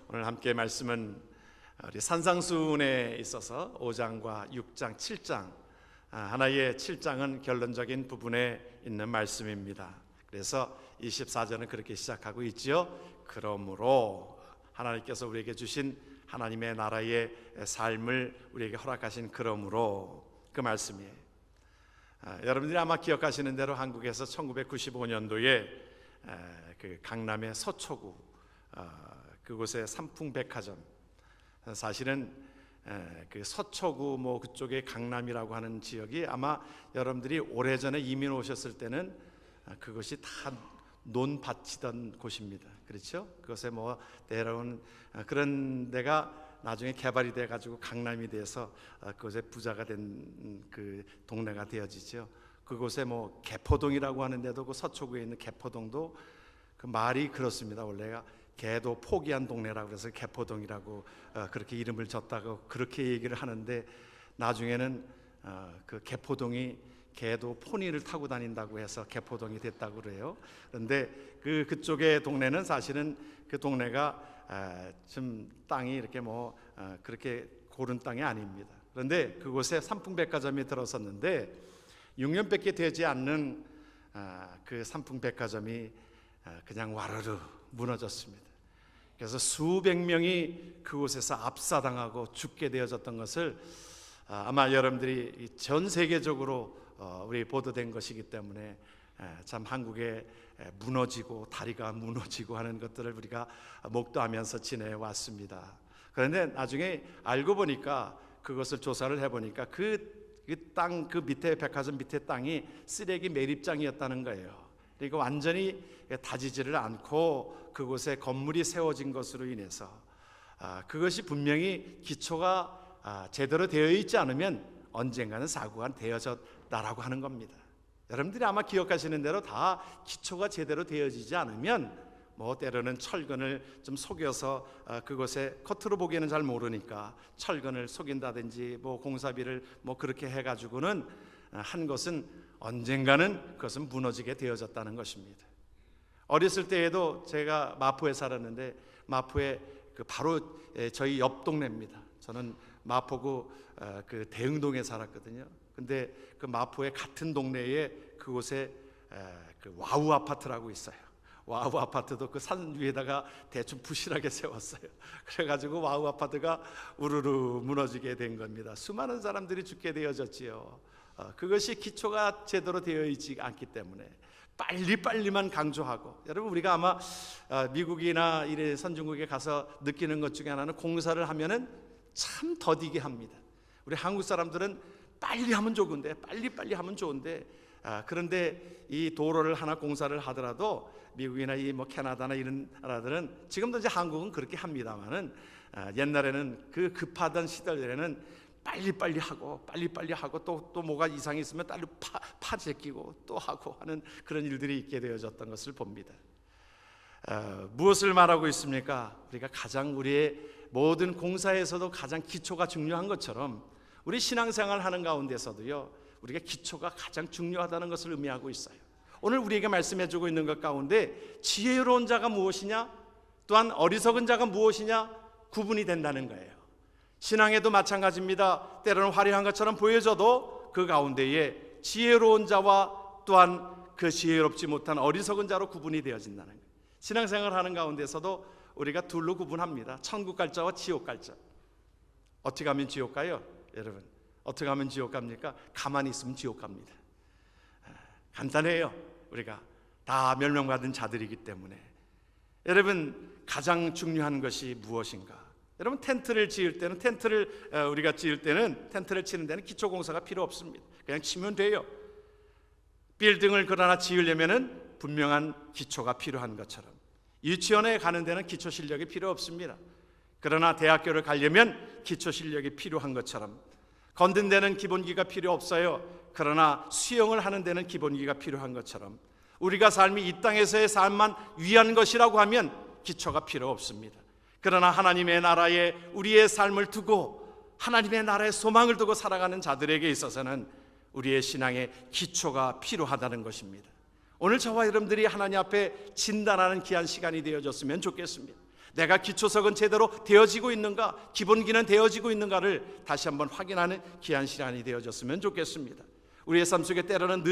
오늘 함께 말씀은 우리 산상수훈에 있어서 5장과 6장, 7장 하나의 7장은 결론적인 부분에 있는 말씀입니다. 그래서 24절은 그렇게 시작하고 있지요. 그러므로 하나님께서 우리에게 주신 하나님의 나라의 삶을 우리에게 허락하신 그러므로 그 말씀이에요. 여러분들이 아마 기억하시는 대로 한국에서 1995년도에 그 강남의 서초구 그곳의 삼풍백화점, 사실은 그 서초구 뭐 그쪽에 강남이라고 하는 지역이 아마 여러분들이 오래전에 이민 오셨을 때는 그것이 다 논밭이던 곳입니다. 그렇죠? 그것에 뭐 때로는 그런 데가 나중에 개발이 돼 가지고 강남이 돼서 그곳에 부자가 된 그 동네가 되어지죠. 그곳에 뭐 개포동이라고 하는데도 그 서초구에 있는 개포동도 그 말이 그렇습니다. 원래가 개도 포기한 동네라고 그래서 개포동이라고 그렇게 이름을 졌다고 그렇게 얘기를 하는데, 나중에는 그 개포동이 개도 포니를 타고 다닌다고 해서 개포동이 됐다고 그래요. 그런데 그쪽의 동네는 사실은 그 동네가 좀 땅이 이렇게 뭐 그렇게 고른 땅이 아닙니다. 그런데 그곳에 삼풍백화점이 들어섰는데 6년밖에 되지 않는 그 삼풍백화점이 그냥 와르르 무너졌습니다. 그래서 수백 명이 그곳에서 압사당하고 죽게 되어졌던 것을 아마 여러분들이 전 세계적으로 우리 보도된 것이기 때문에 참 한국에 무너지고 다리가 무너지고 하는 것들을 우리가 목도하면서 지내왔습니다. 그런데 나중에 알고 보니까, 그것을 조사를 해보니까 그 밑에 백화점 밑에 땅이 쓰레기 매립장이었다는 거예요. 그리고 완전히 다지지를 않고 그곳에 건물이 세워진 것으로 인해서 그것이 분명히 기초가 제대로 되어 있지 않으면 언젠가는 사고가 되어졌다라고 하는 겁니다. 여러분들이 아마 기억하시는 대로 다 기초가 제대로 되어지지 않으면 뭐 때로는 철근을 좀 속여서 그곳에 겉으로 보기에는 잘 모르니까 철근을 속인다든지 뭐 공사비를 뭐 그렇게 해가지고는 한 것은 언젠가는 그것은 무너지게 되어졌다는 것입니다. 어렸을 때에도 제가 마포에 살았는데, 마포에 그 바로 저희 옆 동네입니다. 저는 마포구 그 대흥동에 살았거든요. 근데 그 마포의 같은 동네에 그곳에 그 와우 아파트라고 있어요. 와우 아파트도 그 산 위에다가 대충 부실하게 세웠어요. 그래가지고 와우 아파트가 우르르 무너지게 된 겁니다. 수많은 사람들이 죽게 되어졌지요. 그것이 기초가 제대로 되어 있지 않기 때문에 빨리빨리만 강조하고, 여러분 우리가 아마 미국이나 이래 선진국에 가서 느끼는 것 중에 하나는 공사를 하면은 참 더디게 합니다. 우리 한국 사람들은 빨리 하면 좋은데, 빨리빨리 하면 좋은데, 그런데 이 도로를 하나 공사를 하더라도 미국이나 이 뭐 캐나다나 이런 나라들은, 지금도 이제 한국은 그렇게 합니다만은 옛날에는 그 급하던 시절에는 빨리빨리 하고 또 뭐가 이상이 있으면 빨리 파 제끼고 또 하고 하는 그런 일들이 있게 되어졌던 것을 봅니다. 무엇을 말하고 있습니까? 우리가 가장 우리의 모든 공사에서도 가장 기초가 중요한 것처럼 우리 신앙생활 하는 가운데서도요, 우리가 기초가 가장 중요하다는 것을 의미하고 있어요. 오늘 우리에게 말씀해 주고 있는 것 가운데 지혜로운 자가 무엇이냐, 또한 어리석은 자가 무엇이냐 구분이 된다는 거예요. 신앙에도 마찬가지입니다. 때로는 화려한 것처럼 보여져도 그 가운데에 지혜로운 자와 또한 그 지혜롭지 못한 어리석은 자로 구분이 되어진다는 거예요. 신앙생활 하는 가운데서도 우리가 둘로 구분합니다. 천국 갈 자와 지옥 갈 자. 어떻게 하면 지옥 가요? 여러분, 어떻게 하면 지옥 갑니까? 가만히 있으면 지옥 갑니다. 간단해요. 우리가 다 멸망받은 자들이기 때문에. 여러분, 가장 중요한 것이 무엇인가? 여러분, 텐트를 지을 때는 우리가 지을 때는 텐트를 치는 데는 기초 공사가 필요 없습니다. 그냥 치면 돼요. 빌딩을 그러나 지으려면은 분명한 기초가 필요한 것처럼, 유치원에 가는 데는 기초 실력이 필요 없습니다. 그러나 대학교를 가려면 기초 실력이 필요한 것처럼, 건든 데는 기본기가 필요 없어요. 그러나 수영을 하는 데는 기본기가 필요한 것처럼, 우리가 삶이 이 땅에서의 삶만 위한 것이라고 하면 기초가 필요 없습니다. 그러나 하나님의 나라에 우리의 삶을 두고 하나님의 나라의 소망을 두고 살아가는 자들에게 있어서는 우리의 신앙의 기초가 필요하다는 것입니다. 오늘 저와 여러분들이 하나님 앞에 진단하는 귀한 시간이 되어졌으면 좋겠습니다. 내가 기초석은 제대로 되어지고 있는가, 기본기는 되어지고 있는가를 다시 한번 확인하는 귀한 시간이 되어졌으면 좋겠습니다. 우리의 삶 속에 때로는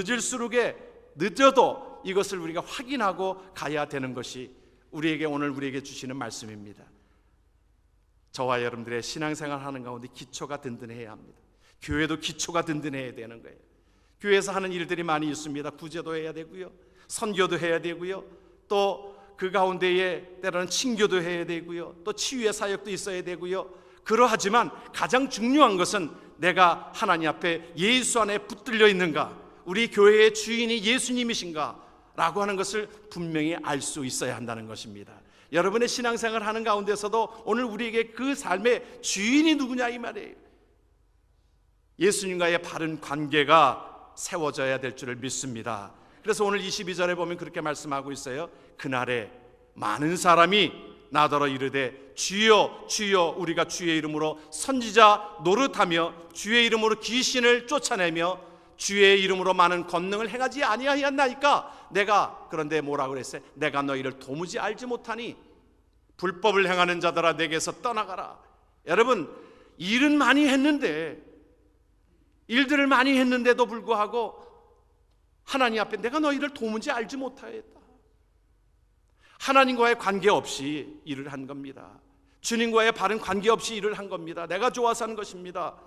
늦어도 이것을 우리가 확인하고 가야 되는 것이 오늘 우리에게 주시는 말씀입니다. 저와 여러분들의 신앙생활 하는 가운데 기초가 든든해야 합니다. 교회도 기초가 든든해야 되는 거예요. 교회에서 하는 일들이 많이 있습니다. 구제도 해야 되고요, 선교도 해야 되고요, 또 그 가운데에 때로는 친교도 해야 되고요, 또 치유의 사역도 있어야 되고요. 그러하지만 가장 중요한 것은 내가 하나님 앞에 예수 안에 붙들려 있는가, 우리 교회의 주인이 예수님이신가 라고 하는 것을 분명히 알 수 있어야 한다는 것입니다. 여러분의 신앙생활 하는 가운데서도 오늘 우리에게 그 삶의 주인이 누구냐 이 말이에요. 예수님과의 바른 관계가 세워져야 될 줄을 믿습니다. 그래서 오늘 22절에 보면 그렇게 말씀하고 있어요. 그날에 많은 사람이 나더러 이르되 주여 주여 우리가 주의 이름으로 선지자 노릇하며 주의 이름으로 귀신을 쫓아내며 주의 이름으로 많은 권능을 행하지 아니하였나이까. 내가 그런데 뭐라고 그랬어요? 내가 너희를 도무지 알지 못하니 불법을 행하는 자들아 내게서 떠나가라. 여러분, 일은 많이 했는데, 일들을 많이 했는데도 불구하고 하나님 앞에 내가 너희를 도무지 알지 못하였다. 하나님과의 관계 없이 일을 한 겁니다. 주님과의 바른 관계 없이 일을 한 겁니다. 내가 좋아서 하는 것입니다.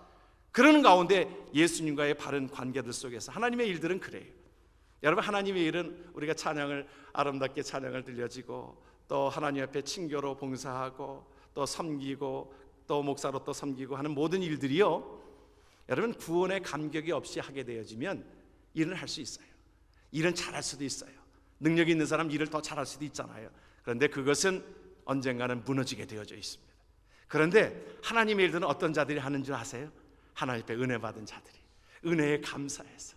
그러는 가운데 예수님과의 바른 관계들 속에서 하나님의 일들은 그래요. 여러분, 하나님의 일은 우리가 아름답게 찬양을 들려지고, 또 하나님 앞에 친교로 봉사하고, 또 섬기고, 또 목사로 또 섬기고 하는 모든 일들이요, 여러분 구원의 감격이 없이 하게 되어지면 일은 할 수 있어요. 일은 잘할 수도 있어요. 능력이 있는 사람 일을 더 잘할 수도 있잖아요. 그런데 그것은 언젠가는 무너지게 되어져 있습니다. 그런데 하나님의 일들은 어떤 자들이 하는 줄 아세요? 하나님 앞에 은혜 받은 자들이 은혜에 감사해서,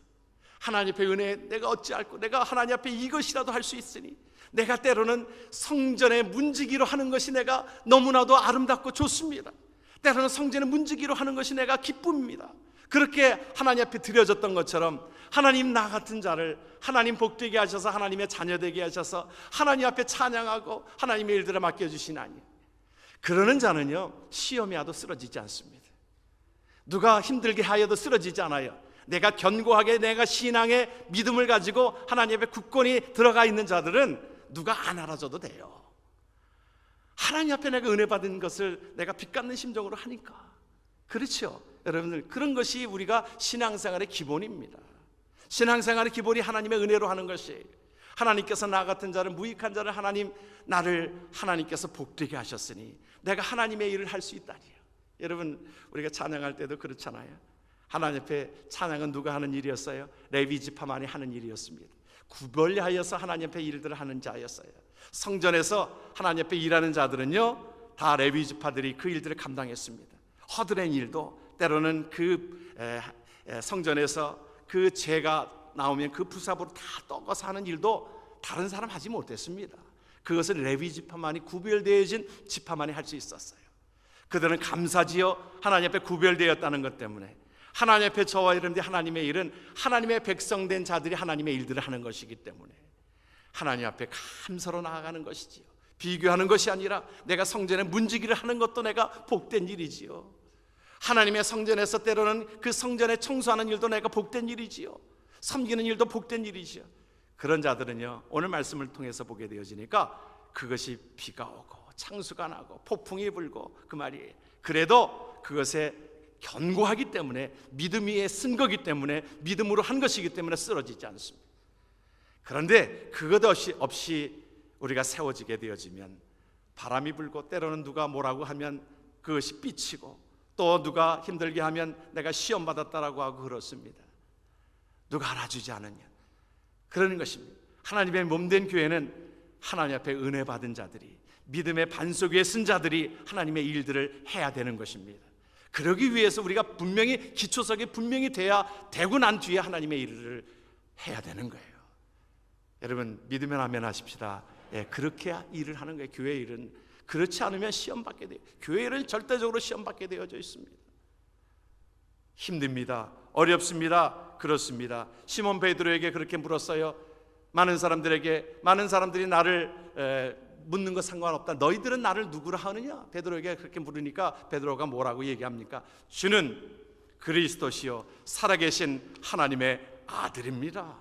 하나님 앞에 은혜, 내가 어찌할꼬, 내가 하나님 앞에 이것이라도 할 수 있으니, 내가 때로는 성전에 문지기로 하는 것이 내가 너무나도 아름답고 좋습니다. 때로는 성전에 문지기로 하는 것이 내가 기쁨입니다. 그렇게 하나님 앞에 드려졌던 것처럼 하나님 나 같은 자를 하나님 복되게 하셔서 하나님의 자녀 되게 하셔서 하나님 앞에 찬양하고 하나님의 일들을 맡겨주시나니, 그러는 자는요 시험에 와도 쓰러지지 않습니다. 누가 힘들게 하여도 쓰러지지 않아요. 내가 견고하게 내가 신앙의 믿음을 가지고 하나님 앞에 굳건히 들어가 있는 자들은 누가 안 알아줘도 돼요. 하나님 앞에 내가 은혜 받은 것을 내가 빚갚는 심정으로 하니까. 그렇죠 여러분들, 그런 것이 우리가 신앙생활의 기본입니다. 신앙생활의 기본이 하나님의 은혜로 하는 것이에요. 하나님께서 나 같은 자를, 무익한 자를 나를 하나님께서 복되게 하셨으니 내가 하나님의 일을 할 수 있다니요. 여러분, 우리가 찬양할 때도 그렇잖아요. 하나님 앞에 찬양은 누가 하는 일이었어요? 레위 지파만이 하는 일이었습니다. 구별하여서 하나님 앞에 일들을 하는 자였어요. 성전에서 하나님 앞에 일하는 자들은요 다 레위 지파들이 그 일들을 감당했습니다. 허드렛 일도 때로는 그 성전에서 그 죄가 나오면 그 부삽으로 다 떡어서 하는 일도 다른 사람 하지 못했습니다. 그것은 레위 지파만이, 구별되어진 지파만이 할 수 있었어요. 그들은 감사지요 하나님 앞에 구별되었다는 것 때문에, 하나님 앞에 저와 여러분들이 하나님의 일은 하나님의 백성된 자들이 하나님의 일들을 하는 것이기 때문에 하나님 앞에 감사로 나아가는 것이지요. 비교하는 것이 아니라 내가 성전에 문지기를 하는 것도 내가 복된 일이지요. 하나님의 성전에서 때로는 그 성전에 청소하는 일도 내가 복된 일이지요. 섬기는 일도 복된 일이지요. 그런 자들은요 오늘 말씀을 통해서 보게 되어지니까 그것이 비가 오고 창수가 나고 폭풍이 불고 그 말이에요. 그래도 그것에 견고하기 때문에, 믿음 위에 쓴 거기 때문에, 믿음으로 한 것이기 때문에 쓰러지지 않습니다. 그런데 그것 없이 우리가 세워지게 되어지면 바람이 불고 때로는 누가 뭐라고 하면 그것이 삐치고, 또 누가 힘들게 하면 내가 시험 받았다라고 하고 그렇습니다. 누가 알아주지 않으냐, 그러는 것입니다. 하나님의 몸된 교회는 하나님 앞에 은혜 받은 자들이, 믿음의 반석 위에 쓴 자들이 하나님의 일들을 해야 되는 것입니다. 그러기 위해서 우리가 분명히 기초석이 분명히 돼야 되고 난 뒤에 하나님의 일을 해야 되는 거예요. 여러분, 믿으면 아멘 하십시다. 그렇게 일을 하는 거예요. 교회 일은. 그렇지 않으면 시험 받게 돼요. 교회 일은 절대적으로 시험 받게 되어져 있습니다. 힘듭니다. 어렵습니다. 그렇습니다. 시몬 베드로에게 그렇게 물었어요. 많은 사람들이 나를 묻는 것 상관없다. 너희들은 나를 누구라 하느냐? 베드로에게 그렇게 물으니까 베드로가 뭐라고 얘기합니까? 주는 그리스도시요 살아계신 하나님의 아들입니다.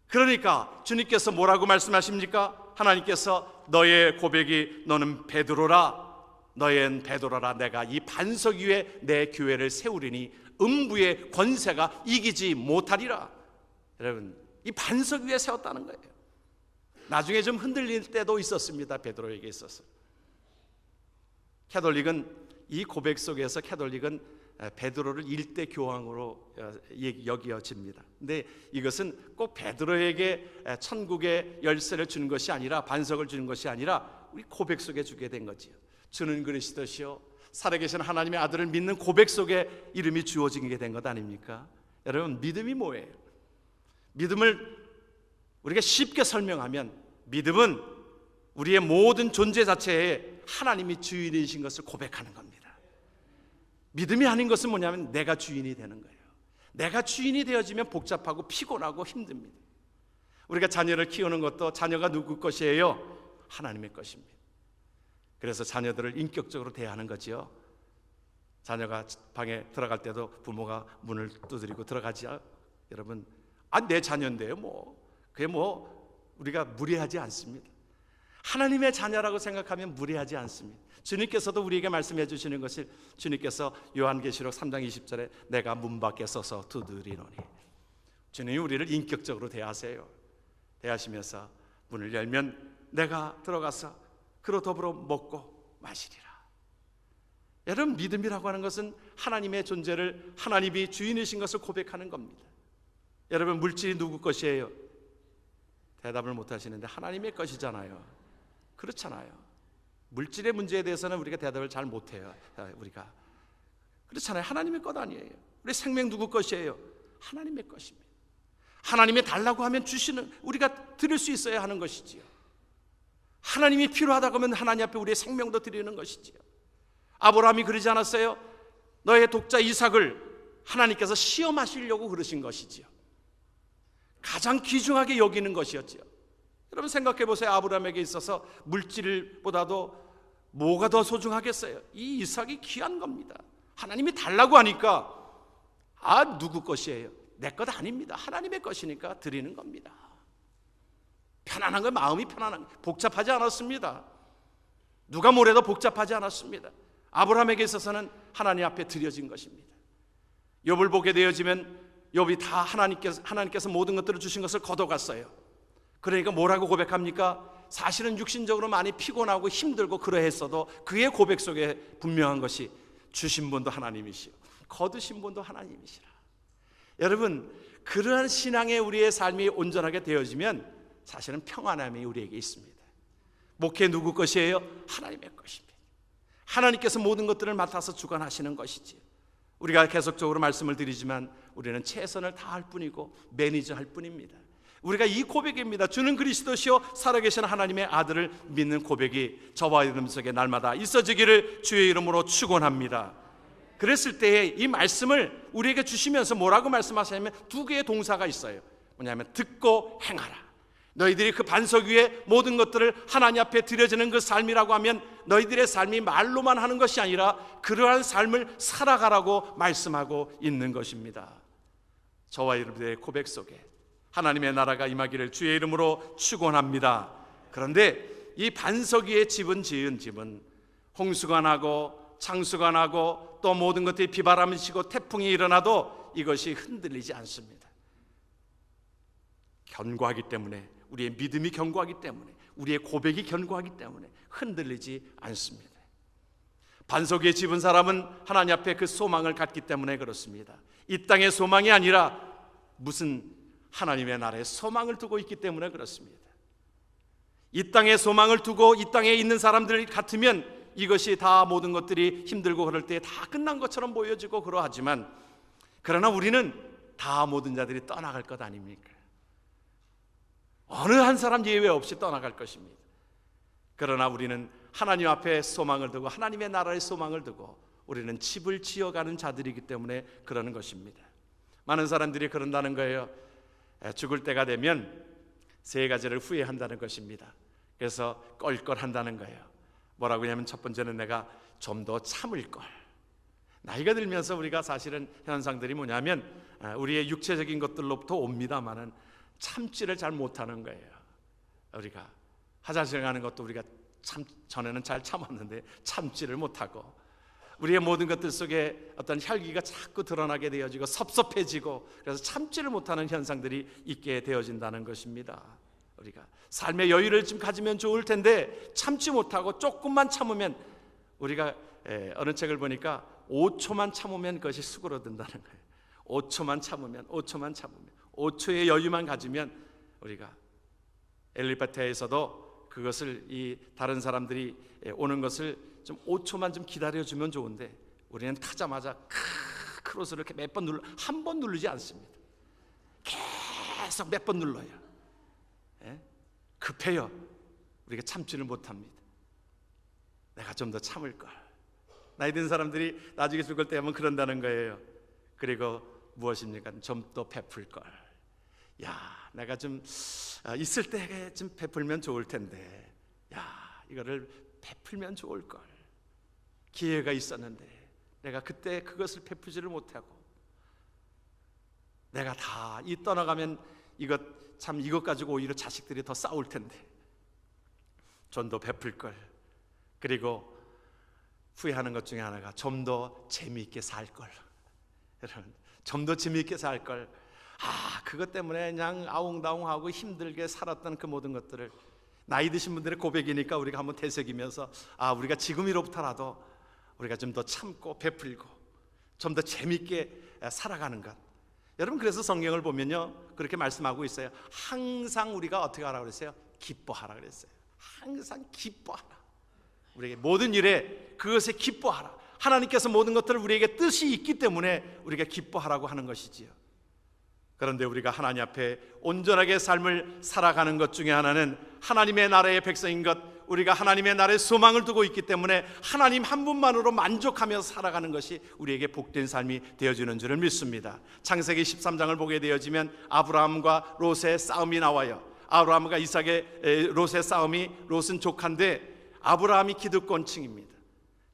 그러니까 주님께서 뭐라고 말씀하십니까? 하나님께서 너의 고백이 너는 베드로라, 너의 베드로라, 내가 이 반석 위에 내 교회를 세우리니 음부의 권세가 이기지 못하리라. 여러분, 이 반석 위에 세웠다는 거예요. 나중에 좀 흔들릴 때도 있었습니다. 베드로에게 있어서. 캐톨릭은 이 고백 속에서 캐톨릭은 베드로를 일대 교황으로 여겨집니다. 근데 이것은 꼭 베드로에게 천국의 열쇠를 주는 것이 아니라, 반석을 주는 것이 아니라 우리 고백 속에 주게 된 거지요. 주는 그리스도시요 살아계신 하나님의 아들을 믿는 고백 속에 이름이 주어지게 된 것 아닙니까? 여러분, 믿음이 뭐예요? 믿음을 우리가 쉽게 설명하면, 믿음은 우리의 모든 존재 자체에 하나님이 주인이신 것을 고백하는 겁니다. 믿음이 아닌 것은 뭐냐면 내가 주인이 되는 거예요. 내가 주인이 되어지면 복잡하고 피곤하고 힘듭니다. 우리가 자녀를 키우는 것도 자녀가 누구 것이에요? 하나님의 것입니다. 그래서 자녀들을 인격적으로 대하는 거지요. 자녀가 방에 들어갈 때도 부모가 문을 두드리고 들어가지요. 여러분, 내 자녀인데요, 그게 우리가 무례하지 않습니다. 하나님의 자녀라고 생각하면 무례하지 않습니다. 주님께서도 우리에게 말씀해 주시는 것이, 주님께서 요한계시록 3장 20절에 내가 문 밖에 서서 두드리노니, 주님이 우리를 인격적으로 대하세요. 대하시면서 문을 열면 내가 들어가서 그로 더불어 먹고 마시리라. 여러분, 믿음이라고 하는 것은 하나님의 존재를, 하나님이 주인이신 것을 고백하는 겁니다. 여러분, 물질이 누구 것이에요? 대답을 못 하시는데 하나님의 것이잖아요. 그렇잖아요. 물질의 문제에 대해서는 우리가 대답을 잘 못해요. 우리가 그렇잖아요. 하나님의 것 아니에요. 우리 생명 누구 것이에요? 하나님의 것입니다. 하나님이 달라고 하면 주시는, 우리가 드릴 수 있어야 하는 것이지요. 하나님이 필요하다고 하면 하나님 앞에 우리의 생명도 드리는 것이지요. 아브라함이 그러지 않았어요? 너의 독자 이삭을 하나님께서 시험하시려고 그러신 것이지요. 가장 귀중하게 여기는 것이었지요. 여러분, 생각해 보세요. 아브라함에게 있어서 물질보다도 뭐가 더 소중하겠어요? 이 이삭이 귀한 겁니다. 하나님이 달라고 하니까 누구 것이에요? 내 것 아닙니다. 하나님의 것이니까 드리는 겁니다. 편안한 거, 마음이 편안한 거, 복잡하지 않았습니다. 누가 뭐래도 복잡하지 않았습니다. 아브라함에게 있어서는 하나님 앞에 드려진 것입니다. 욥을 보게 되어지면 욥이 다 하나님께서 모든 것들을 주신 것을 거둬갔어요. 그러니까 뭐라고 고백합니까? 사실은 육신적으로 많이 피곤하고 힘들고 그러했어도 그의 고백 속에 분명한 것이 주신 분도 하나님이시오, 거두신 분도 하나님이시라. 여러분, 그러한 신앙의 우리의 삶이 온전하게 되어지면 사실은 평안함이 우리에게 있습니다. 목회 누구 것이에요? 하나님의 것입니다. 하나님께서 모든 것들을 맡아서 주관하시는 것이지. 우리가 계속적으로 말씀을 드리지만 우리는 최선을 다할 뿐이고 매니저할 뿐입니다. 우리가 이 고백입니다. 주는 그리스도시요 살아계신 하나님의 아들을 믿는 고백이 저와 여러분 속에 날마다 있어지기를 주의 이름으로 축원합니다. 그랬을 때에 이 말씀을 우리에게 주시면서 뭐라고 말씀하시냐면 두 개의 동사가 있어요. 뭐냐면 듣고 행하라. 너희들이 그 반석 위에 모든 것들을 하나님 앞에 드려지는 그 삶이라고 하면 너희들의 삶이 말로만 하는 것이 아니라 그러한 삶을 살아가라고 말씀하고 있는 것입니다. 저와 여러분의 고백 속에 하나님의 나라가 임하기를 주의 이름으로 축원합니다. 그런데 이 반석 위에 집은 지은 집은 홍수가 나고 창수가 나고 또 모든 것들이 비바람이 치고 태풍이 일어나도 이것이 흔들리지 않습니다. 견고하기 때문에, 우리의 믿음이 견고하기 때문에, 우리의 고백이 견고하기 때문에 흔들리지 않습니다. 반석 위에 집은 사람은 하나님 앞에 그 소망을 갖기 때문에 그렇습니다. 이 땅의 소망이 아니라 무슨 하나님의 나라의 소망을 두고 있기 때문에 그렇습니다. 이 땅의 소망을 두고 이 땅에 있는 사람들 같으면 이것이 다 모든 것들이 힘들고 그럴 때 다 끝난 것처럼 보여지고 그러하지만, 그러나 우리는 다 모든 자들이 떠나갈 것 아닙니까? 어느 한 사람 예외 없이 떠나갈 것입니다. 그러나 우리는 하나님 앞에 소망을 두고 하나님의 나라의 소망을 두고 우리는 집을 지어가는 자들이기 때문에 그러는 것입니다. 많은 사람들이 그런다는 거예요. 죽을 때가 되면 세 가지를 후회한다는 것입니다. 그래서 껄껄한다는 거예요. 뭐라고 하냐면 첫 번째는 내가 좀 더 참을 걸. 나이가 들면서 우리가 사실은 현상들이 뭐냐면 우리의 육체적인 것들로부터 옵니다마는 참지를 잘 못하는 거예요. 우리가 화장실 가는 것도 우리가 참 전에는 잘 참았는데 참지를 못하고, 우리의 모든 것들 속에 어떤 혈기가 자꾸 드러나게 되어지고 섭섭해지고, 그래서 참지를 못하는 현상들이 있게 되어진다는 것입니다. 우리가 삶의 여유를 좀 가지면 좋을 텐데 참지 못하고 조금만 참으면, 우리가 어느 책을 보니까 5초만 참으면 그것이 수그러든다는 거예요. 5초만 참으면 5초의 여유만 가지면, 우리가 엘리베이터에서도 그것을 이 다른 사람들이 오는 것을 좀 5초만 좀 기다려주면 좋은데, 우리는 타자마자 크로스를 이렇게 몇 번 눌러, 한 번 누르지 않습니다. 계속 몇 번 눌러요. 급해요. 우리가 참지를 못합니다. 내가 좀 더 참을 걸. 나이 든 사람들이 나중에 죽을 때 하면 그런다는 거예요. 그리고 무엇입니까? 좀 더 베풀 걸. 야, 내가 좀 있을 때 좀 베풀면 좋을 텐데, 야, 이거를 베풀면 좋을 걸. 기회가 있었는데 내가 그때 그것을 베푸지를 못하고, 내가 다 이 떠나가면 이것 가지고 오히려 자식들이 더 싸울 텐데 좀 더 베풀 걸. 그리고 후회하는 것 중에 하나가 좀 더 재미있게 살 걸. 여러분, 좀 더 재미있게 살 걸. 그것 때문에 그냥 아웅다웅하고 힘들게 살았던 그 모든 것들을, 나이 드신 분들의 고백이니까 우리가 한번 되새기면서 우리가 지금으로부터라도 우리가 좀 더 참고 베풀고 좀 더 재미있게 살아가는 것. 여러분, 그래서 성경을 보면요 그렇게 말씀하고 있어요. 항상 우리가 어떻게 하라고 그랬어요? 기뻐하라 그랬어요. 항상 기뻐하라. 우리에게 모든 일에 그것에 기뻐하라. 하나님께서 모든 것들을 우리에게 뜻이 있기 때문에 우리가 기뻐하라고 하는 것이지요. 그런데 우리가 하나님 앞에 온전하게 삶을 살아가는 것 중에 하나는 하나님의 나라의 백성인 것, 우리가 하나님의 나라의 소망을 두고 있기 때문에 하나님 한 분만으로 만족하면서 살아가는 것이 우리에게 복된 삶이 되어지는 줄을 믿습니다. 창세기 13장을 보게 되어지면 아브라함과 롯의 싸움이 나와요. 아브라함과 이삭의 롯의 싸움이, 롯은 조카인데 아브라함이 기득권층입니다.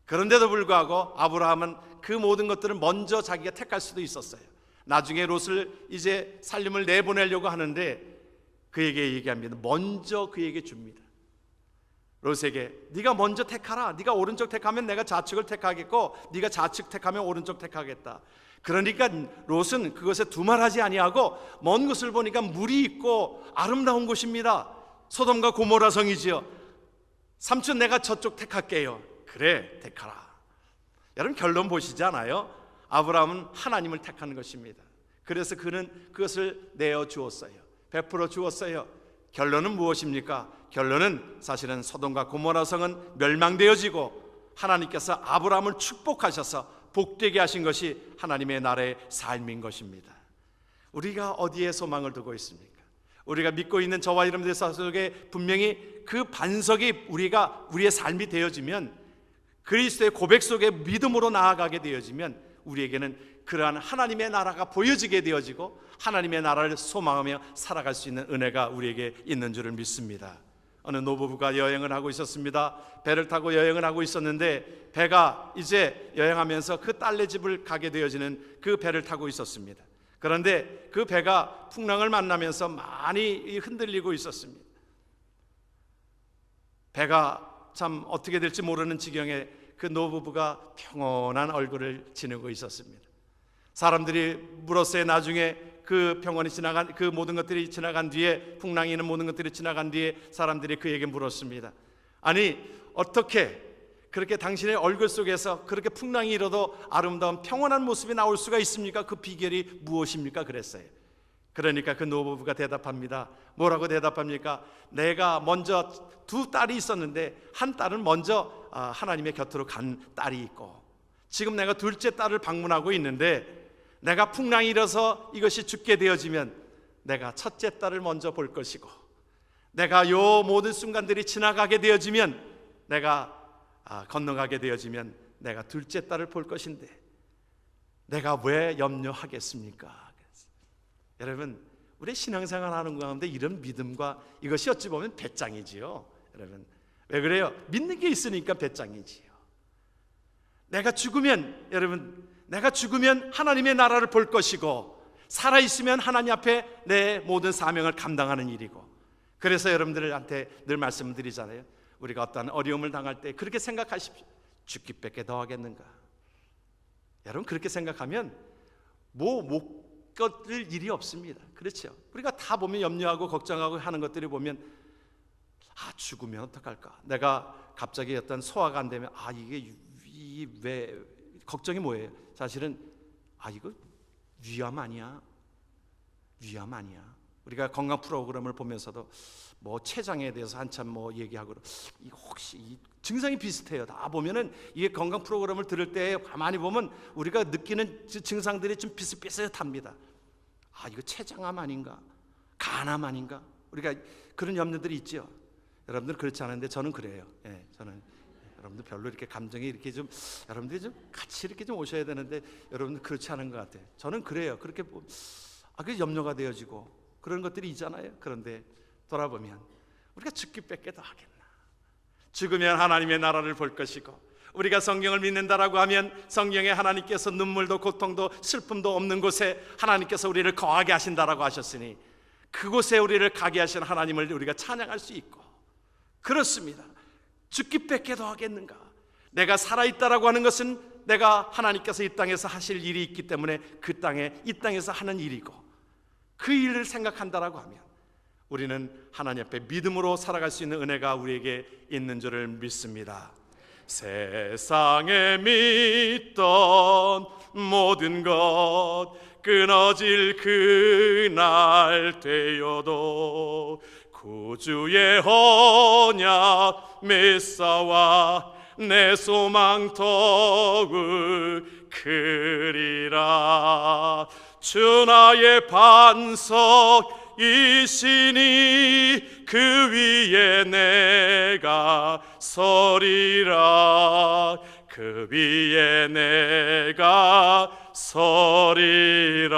그런데도 불구하고 아브라함은 그 모든 것들을 먼저 자기가 택할 수도 있었어요. 나중에 롯을 이제 살림을 내보내려고 하는데 그에게 얘기합니다. 먼저 그에게 줍니다. 롯에게 네가 먼저 택하라. 네가 오른쪽 택하면 내가 좌측을 택하겠고, 네가 좌측 택하면 오른쪽 택하겠다. 그러니까 롯은 그것에 두말하지 아니하고 먼 곳을 보니까 물이 있고 아름다운 곳입니다. 소돔과 고모라 성이지요. 삼촌, 내가 저쪽 택할게요. 그래, 택하라. 여러분, 결론 보시지 않아요? 아브라함은 하나님을 택하는 것입니다. 그래서 그는 그것을 내어 주었어요. 베풀어 주었어요. 결론은 무엇입니까? 결론은 사실은 소돔과 고모라 성은 멸망되어지고 하나님께서 아브라함을 축복하셔서 복되게 하신 것이 하나님의 나라의 삶인 것입니다. 우리가 어디에 소망을 두고 있습니까? 우리가 믿고 있는 저와 여러분들 속에 분명히 그 반석이 우리의 삶이 되어지면, 그리스도의 고백 속에 믿음으로 나아가게 되어지면 우리에게는 그러한 하나님의 나라가 보여지게 되어지고 하나님의 나라를 소망하며 살아갈 수 있는 은혜가 우리에게 있는 줄을 믿습니다. 어느 노부부가 여행을 하고 있었습니다. 배를 타고 여행을 하고 있었는데 배가 이제 여행하면서 그 딸네 집을 가게 되어지는 그 배를 타고 있었습니다. 그런데 그 배가 풍랑을 만나면서 많이 흔들리고 있었습니다. 배가 참 어떻게 될지 모르는 지경에 그 노부부가 평온한 얼굴을 지니고 있었습니다. 사람들이 물었어요. 나중에 그 평온이 지나간, 그 모든 것들이 지나간 뒤에, 풍랑이 있는 모든 것들이 지나간 뒤에 사람들이 그에게 물었습니다. 아니, 어떻게 그렇게 당신의 얼굴 속에서 그렇게 풍랑이 일어도 아름다운 평온한 모습이 나올 수가 있습니까? 그 비결이 무엇입니까? 그랬어요. 그러니까 그 노부부가 대답합니다. 뭐라고 대답합니까? 내가 먼저 두 딸이 있었는데 한 딸은 먼저 하나님의 곁으로 간 딸이 있고, 지금 내가 둘째 딸을 방문하고 있는데 내가 풍랑이 일어서 이것이 죽게 되어지면 내가 첫째 딸을 먼저 볼 것이고, 내가 요 모든 순간들이 지나가게 되어지면, 내가 건너가게 되어지면 내가 둘째 딸을 볼 것인데 내가 왜 염려하겠습니까? 여러분, 우리 신앙생활 하는 가운데 이런 믿음과, 이것이 어찌 보면 배짱이지요. 여러분, 왜 그래요? 믿는 게 있으니까 배짱이지요. 내가 죽으면, 여러분, 내가 죽으면 하나님의 나라를 볼 것이고, 살아있으면 하나님 앞에 내 모든 사명을 감당하는 일이고, 그래서 여러분들한테 늘 말씀드리잖아요. 우리가 어떤 어려움을 당할 때 그렇게 생각하십시오. 죽기밖에 더 하겠는가? 여러분, 그렇게 생각하면 못 거둘 일이 없습니다. 그렇죠? 우리가 다 보면 염려하고 걱정하고 하는 것들이 보면, 죽으면 어떡할까? 내가 갑자기 어떤 소화가 안 되면 이게 왜 걱정이 뭐예요? 사실은 이거 위암 아니야? 위암 아니야? 우리가 건강 프로그램을 보면서도 뭐 췌장에 대해서 한참 뭐 얘기하고, 이거 혹시 이 증상이 비슷해요. 다 보면은 이게 건강 프로그램을 들을 때 가만히 보면 우리가 느끼는 증상들이 좀 비슷비슷합니다. 이거 췌장암 아닌가? 간암 아닌가? 우리가 그런 염려들이 있죠. 여러분들 그렇지 않은데 저는 그래요. 저는 여러분들 별로 이렇게 감정이 이렇게 좀, 여러분들이 좀 같이 이렇게 좀 오셔야 되는데 여러분들 그렇지 않은 것 같아요. 저는 그래요. 그렇게 그 염려가 되어지고 그런 것들이 있잖아요. 그런데 돌아보면 우리가 죽기밖에 더 하겠나? 죽으면 하나님의 나라를 볼 것이고, 우리가 성경을 믿는다라고 하면 성경에 하나님께서 눈물도 고통도 슬픔도 없는 곳에 하나님께서 우리를 거하게 하신다라고 하셨으니, 그곳에 우리를 가게 하신 하나님을 우리가 찬양할 수 있고, 그렇습니다. 죽기밖에 더 하겠는가? 내가 살아있다라고 하는 것은 내가 하나님께서 이 땅에서 하실 일이 있기 때문에 이 땅에서 하는 일이고, 그 일을 생각한다라고 하면 우리는 하나님 앞에 믿음으로 살아갈 수 있는 은혜가 우리에게 있는 줄을 믿습니다. 세상에 믿던 모든 것 끊어질 그날 되어도 구주의 언약 메사와 내 소망 더욱 크리라. 주 나의 반석이시니 그 위에 내가 서리라. 그 위에 내가 서리라.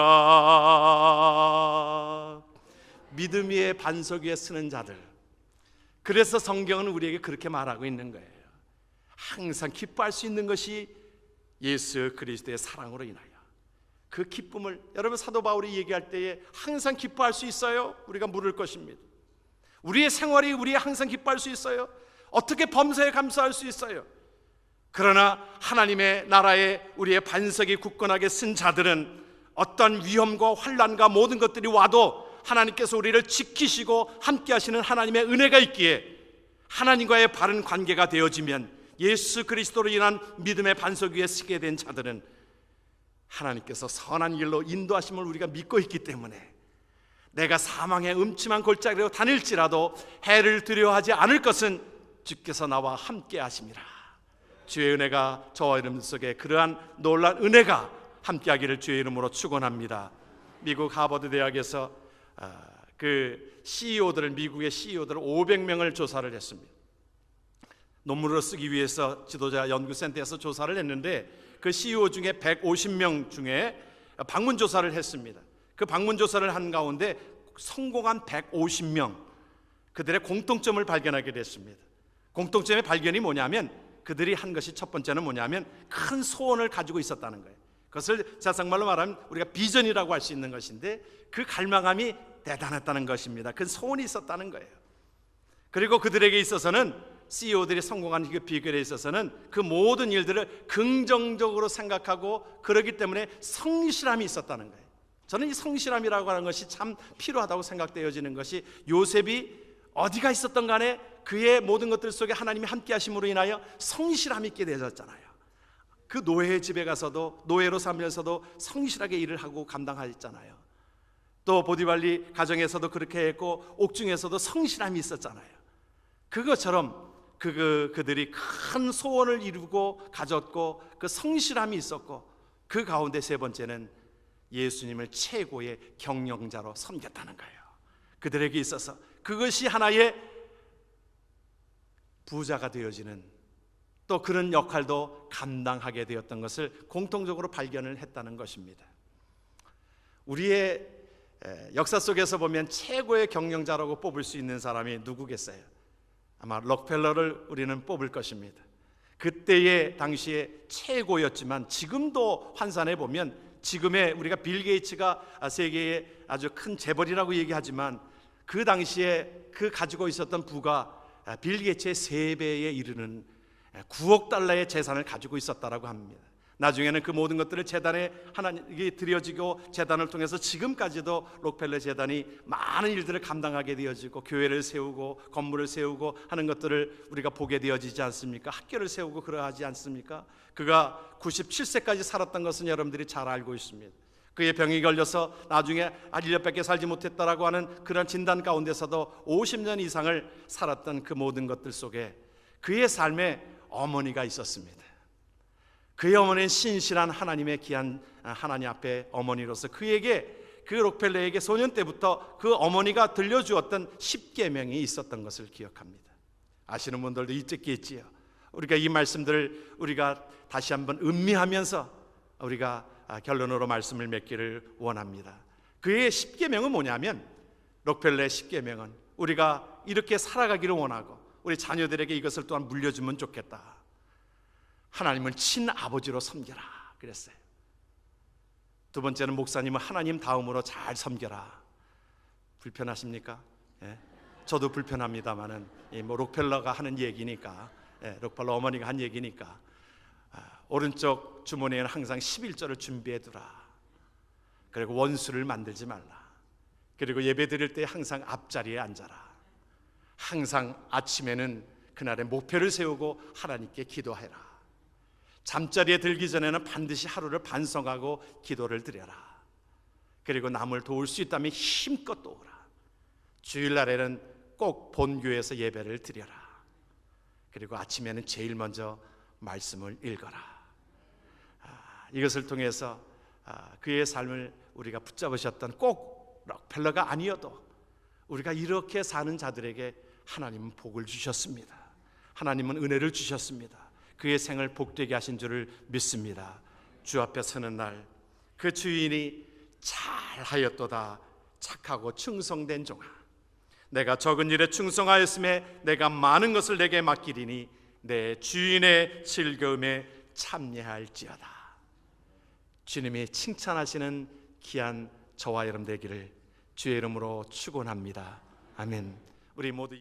믿음 위에 반석 위에 서는 자들, 그래서 성경은 우리에게 그렇게 말하고 있는 거예요. 항상 기뻐할 수 있는 것이 예수 그리스도의 사랑으로 인하여, 그 기쁨을 여러분 사도 바울이 얘기할 때에 항상 기뻐할 수 있어요? 우리가 물을 것입니다. 우리의 생활이 우리 항상 기뻐할 수 있어요? 어떻게 범사에 감사할 수 있어요? 그러나 하나님의 나라에 우리의 반석이 굳건하게 쓴 자들은 어떤 위험과 환난과 모든 것들이 와도 하나님께서 우리를 지키시고 함께 하시는 하나님의 은혜가 있기에, 하나님과의 바른 관계가 되어지면 예수 그리스도로 인한 믿음의 반석 위에 서게 된 자들은 하나님께서 선한 길로 인도하심을 우리가 믿고 있기 때문에, 내가 사망의 음침한 골짜기로 다닐지라도 해를 두려워하지 않을 것은 주께서 나와 함께 하심이라. 주의 은혜가 저와 여러분 속에 그러한 놀라운 은혜가 함께 하기를 주의 이름으로 축원합니다. 미국 하버드 대학에서 그 CEO들을, 미국의 CEO들을 500명을 조사를 했습니다. 논문으로 쓰기 위해서 지도자 연구센터에서 조사를 했는데, 그 CEO 중에 150명 중에 방문조사를 했습니다. 그 방문조사를 한 가운데 성공한 150명, 그들의 공통점을 발견하게 됐습니다. 공통점의 발견이 뭐냐면, 그들이 한 것이 첫 번째는 뭐냐면 큰 소원을 가지고 있었다는 거예요. 그것을 세상말로 말하면 우리가 비전이라고 할 수 있는 것인데, 그 갈망함이 대단했다는 것입니다. 그 소원이 있었다는 거예요. 그리고 그들에게 있어서는, CEO들이 성공한 그 비결에 있어서는 그 모든 일들을 긍정적으로 생각하고, 그러기 때문에 성실함이 있었다는 거예요. 저는 이 성실함이라고 하는 것이 참 필요하다고 생각되어지는 것이, 요셉이 어디가 있었던 간에 그의 모든 것들 속에 하나님이 함께 하심으로 인하여 성실함이 있게 되어졌잖아요. 그 노예의 집에 가서도, 노예로 살면서도 성실하게 일을 하고 감당하였잖아요. 또 보디발리 가정에서도 그렇게 했고, 옥중에서도 성실함이 있었잖아요. 그것처럼 그들이 큰 소원을 이루고 가졌고, 그 성실함이 있었고, 그 가운데 세 번째는 예수님을 최고의 경영자로 섬겼다는 거예요. 그들에게 있어서 그것이 하나의 부자가 되어지는, 또 그런 역할도 감당하게 되었던 것을 공통적으로 발견을 했다는 것입니다. 우리의 역사 속에서 보면 최고의 경영자라고 뽑을 수 있는 사람이 누구겠어요? 아마 록펠러를 우리는 뽑을 것입니다. 그때의 당시에 최고였지만 지금도 환산해 보면 지금의 우리가 빌 게이츠가 세계의 아주 큰 재벌이라고 얘기하지만 그 당시에 그 가지고 있었던 부가 빌 게이츠의 3배에 이르는 9억 달러의 재산을 가지고 있었다라고 합니다. 나중에는 그 모든 것들을 재단에 하나님께 드려지고 재단을 통해서 지금까지도 록펠러 재단이 많은 일들을 감당하게 되어지고 교회를 세우고 건물을 세우고 하는 것들을 우리가 보게 되어지지 않습니까? 학교를 세우고 그러하지 않습니까? 그가 97세까지 살았던 것은 여러분들이 잘 알고 있습니다. 그의 병이 걸려서 나중에 1년밖에 살지 못했다라고 하는 그런 진단 가운데서도 50년 이상을 살았던 그 모든 것들 속에 그의 삶에 어머니가 있었습니다. 그의 어머니는 신실한 하나님의 귀한 하나님 앞에 어머니로서 그에게 그 록펠러에게 소년 때부터 그 어머니가 들려주었던 10계명이 있었던 것을 기억합니다. 아시는 분들도 있겠지요. 우리가 이 말씀들을 우리가 다시 한번 음미하면서 우리가 결론으로 말씀을 맺기를 원합니다. 그의 10계명은 뭐냐면 록펠러의 10계명은 우리가 이렇게 살아가기를 원하고 우리 자녀들에게 이것을 또한 물려주면 좋겠다. 하나님을 친아버지로 섬겨라 그랬어요. 두 번째는 목사님은 하나님 다음으로 잘 섬겨라. 불편하십니까? 예? 저도 불편합니다만은 뭐 록펠러가 하는 얘기니까, 록펠러 어머니가 한 얘기니까 오른쪽 주머니에는 항상 11조를 준비해 두라. 그리고 원수를 만들지 말라. 그리고 예배 드릴 때 항상 앞자리에 앉아라. 항상 아침에는 그날의 목표를 세우고 하나님께 기도해라. 잠자리에 들기 전에는 반드시 하루를 반성하고 기도를 드려라. 그리고 남을 도울 수 있다면 힘껏 도우라. 주일날에는 꼭 본교회에서 예배를 드려라. 그리고 아침에는 제일 먼저 말씀을 읽어라. 이것을 통해서 그의 삶을 우리가 붙잡으셨던 꼭 록펠러가 아니어도 우리가 이렇게 사는 자들에게 하나님은 복을 주셨습니다. 하나님은 은혜를 주셨습니다. 그의 생을 복되게 하신 줄을 믿습니다. 주 앞에 서는 날 그 주인이 잘하였도다 착하고 충성된 종아, 내가 적은 일에 충성하였음에 내가 많은 것을 내게 맡기리니 내 주인의 즐거움에 참여할지어다. 주님이 칭찬하시는 귀한 저와 여러분 되기를 주의 이름으로 축원합니다. 아멘. 우리 모두